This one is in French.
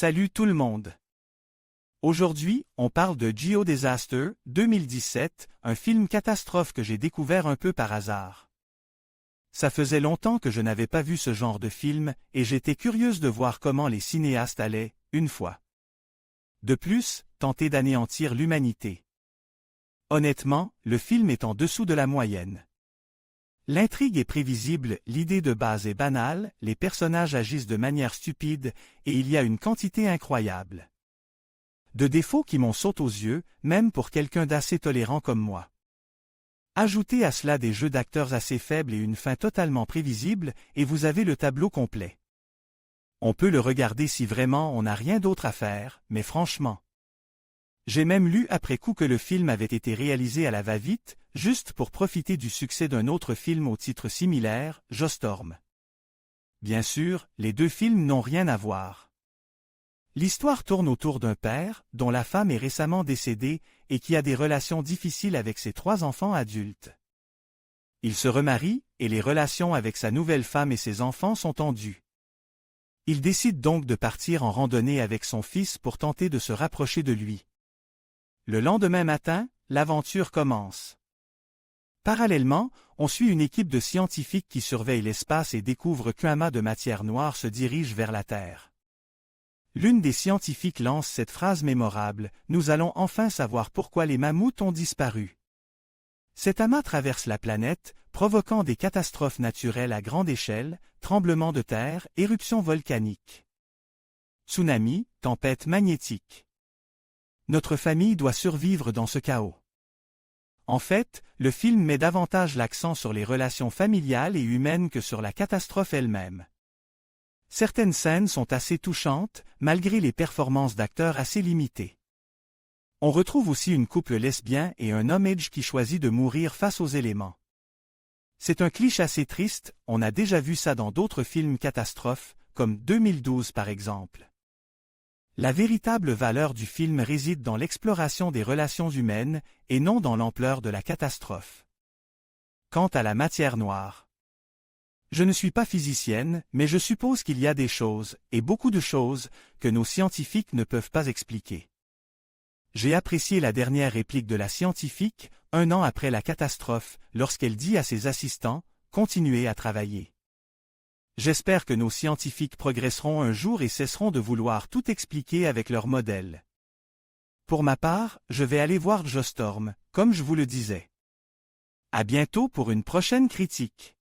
Salut tout le monde. Aujourd'hui, on parle de Geodisaster 2017, un film catastrophe que j'ai découvert un peu par hasard. Ça faisait longtemps que je n'avais pas vu ce genre de film et j'étais curieuse de voir comment les cinéastes allaient, une fois de plus, tenter d'anéantir l'humanité. Honnêtement, le film est en dessous de la moyenne. L'intrigue est prévisible, l'idée de base est banale, les personnages agissent de manière stupide, et il y a une quantité incroyable de défauts qui m'ont sauté aux yeux, même pour quelqu'un d'assez tolérant comme moi. Ajoutez à cela des jeux d'acteurs assez faibles et une fin totalement prévisible, et vous avez le tableau complet. On peut le regarder si vraiment on n'a rien d'autre à faire, mais franchement. J'ai même lu après coup que le film avait été réalisé à la va-vite, juste pour profiter du succès d'un autre film au titre similaire, Geostorm. Bien sûr, les deux films n'ont rien à voir. L'histoire tourne autour d'un père, dont la femme est récemment décédée et qui a des relations difficiles avec ses 3 enfants adultes. Il se remarie, et les relations avec sa nouvelle femme et ses enfants sont tendues. Il décide donc de partir en randonnée avec son fils pour tenter de se rapprocher de lui. Le lendemain matin, l'aventure commence. Parallèlement, on suit une équipe de scientifiques qui surveillent l'espace et découvrent qu'un amas de matière noire se dirige vers la Terre. L'une des scientifiques lance cette phrase mémorable, « Nous allons enfin savoir pourquoi les mammouths ont disparu ». Cet amas traverse la planète, provoquant des catastrophes naturelles à grande échelle, tremblements de terre, éruptions volcaniques, tsunamis, tempêtes magnétiques. Notre famille doit survivre dans ce chaos. En fait, le film met davantage l'accent sur les relations familiales et humaines que sur la catastrophe elle-même. Certaines scènes sont assez touchantes, malgré les performances d'acteurs assez limitées. On retrouve aussi une couple lesbien et un hommage qui choisit de mourir face aux éléments. C'est un cliché assez triste, on a déjà vu ça dans d'autres films catastrophes, comme 2012 par exemple. La véritable valeur du film réside dans l'exploration des relations humaines, et non dans l'ampleur de la catastrophe. Quant à la matière noire, je ne suis pas physicienne, mais je suppose qu'il y a des choses, et beaucoup de choses, que nos scientifiques ne peuvent pas expliquer. J'ai apprécié la dernière réplique de la scientifique, 1 an après la catastrophe, lorsqu'elle dit à ses assistants, « Continuez à travailler ». J'espère que nos scientifiques progresseront un jour et cesseront de vouloir tout expliquer avec leurs modèles. Pour ma part, je vais aller voir Geostorm, comme je vous le disais. À bientôt pour une prochaine critique.